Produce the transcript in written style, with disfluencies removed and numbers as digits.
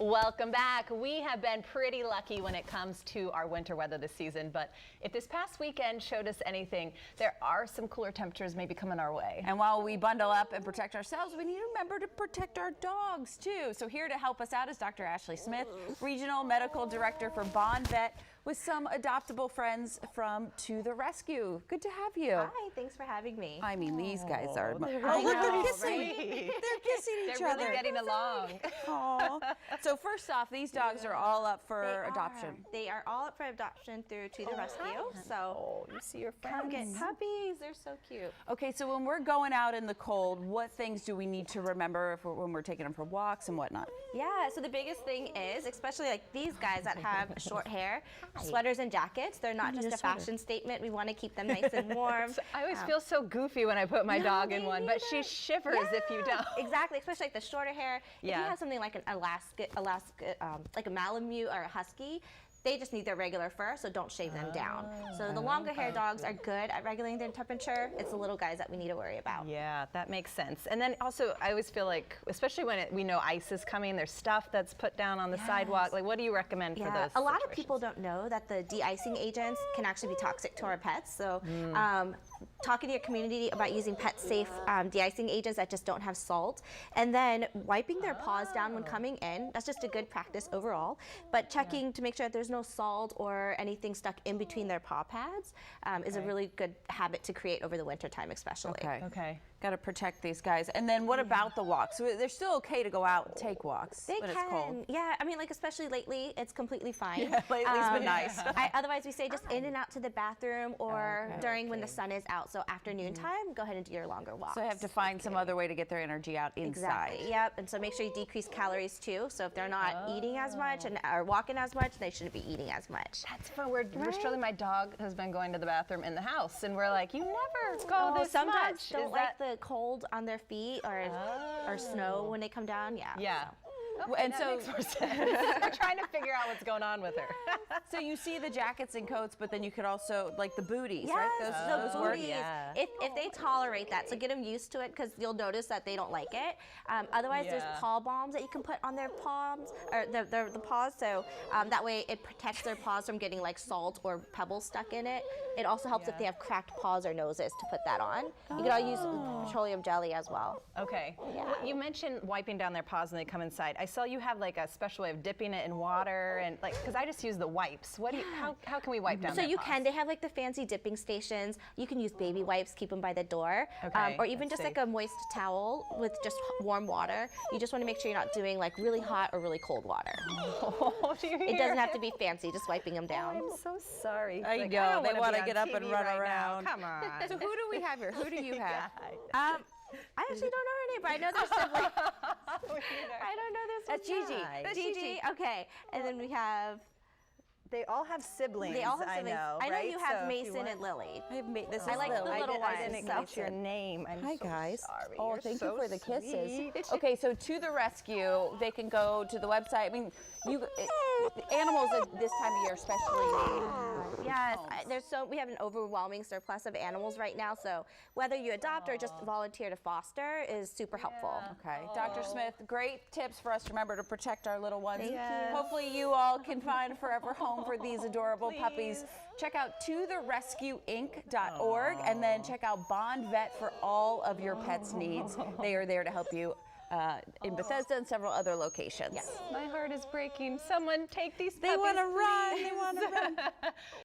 Welcome back. We have been pretty lucky when it comes to our winter weather this season, but if this past weekend showed us anything, there are some cooler temperatures maybe coming our way. And while we bundle up and protect ourselves, we need to remember to protect our dogs too. So here to help us out is Dr. Ashley Smith, Regional Medical Director for Bond Vet, with some adoptable friends from To the Rescue. Good to have you. Hi, thanks for having me. I mean, these guys are. They're kissing. right? They're kissing each They're other. really getting along. Aw. So first off, these dogs are all up for adoption. They are all up for adoption through To the Rescue. So You see your friends. come get puppies. They're so cute. Okay, so when we're going out in the cold, what things do we need to remember when we're taking them for walks and whatnot? Yeah, so the biggest thing is, especially like these guys that have short hair, sweaters and jackets. They're not just a fashion statement. We want to keep them nice and warm. I always feel so goofy when I put my dog in one, but she shivers if you don't. Exactly, especially like the shorter hair. If Yeah. you have something like an Alaska, like a Malamute or a Husky, they just need their regular fur, so don't shave them down. So the longer hair dogs are good at regulating their temperature. It's the little guys that we need to worry about. Yeah, that makes sense. And then also, I always feel like, especially when we know ice is coming, there's stuff that's put down on the sidewalk. Like, what do you recommend for those a lot of situations? people don't know that the de-icing agents can actually be toxic to our pets. So talking to your community about using pet-safe de-icing agents that just don't have salt. And then wiping their paws down when coming in. That's just a good practice overall. But checking to make sure that there's no salt or anything stuck in between their paw pads is a really good habit to create over the winter time especially. Okay. Got to protect these guys. And then what about the walks? So they're still okay to go out and take walks They when can, it's cold. yeah. I mean, like especially lately, it's completely fine. Yeah, lately's been nice. Otherwise, we say just in and out to the bathroom or during when the sun is out. So afternoon time, go ahead and do your longer walks. So I have to find some other way to get their energy out inside. Exactly. Yep. And so make sure you decrease calories too. So if they're not eating as much and are walking as much, they shouldn't be eating as much. That's fun. We're Shirley, my dog, has been going to the bathroom in the house, and we're like, you never go this some much. dogs don't like the cold on their feet or snow when they come down. Yeah. Yeah. And That so makes more sense. We're trying to figure out what's going on with her. So you see the jackets and coats, but then you could also, like the booties, Yes, right? the work? booties. Yeah. If they tolerate that, so get them used to it because you'll notice that they don't like it. Otherwise, there's paw balms that you can put on their palms or the paws, so that way it protects their paws from getting like salt or pebbles stuck in it. It also helps if they have cracked paws or noses to put that on. You could all use petroleum jelly as well. Okay. Well, you mentioned wiping down their paws when they come inside. I saw you have like a special way of dipping it in water, and like, because I just use the wipes. What do you? How can we wipe down? So their you paws? can. They have like the fancy dipping stations. You can use baby wipes, keep them by the door, Okay, or even that's just like safe. a moist towel with just warm water. You just want to make sure you're not doing like really hot or really cold water. Oh, do you It hear doesn't have to be fancy, just wiping them down. I'm so sorry. I Like, know, don't they wanna wanna be on get up and TV run right now. around. Come on. So who do we have here? Who do you have? I actually don't know her name, but I know their sibling. I don't know their That's sibling. Gigi. That's Gigi. Okay, and then we have. They all have siblings. They all have siblings. I know, you right? have So if you Mason want- and Lily. This is I like the Lily. little I ones. didn't so- get your name. I'm Hi so guys. sorry. Oh, You're thank so you for the kisses. sweet. Okay, so To the Rescue, they can go to the website. I mean, animals at this time of year especially need. Yes, we have an overwhelming surplus of animals right now. So whether you adopt or just volunteer to foster is super helpful. Okay, Dr. Smith, great tips for us to remember to protect our little ones. Thank you. Hopefully you all can find a forever home for these adorable puppies. Check out totherescueinc.org and then check out Bond Vet for all of your pets' needs. They are there to help you in Bethesda and several other locations. My heart is breaking. Someone take these puppies, They want to run. please. They want to run.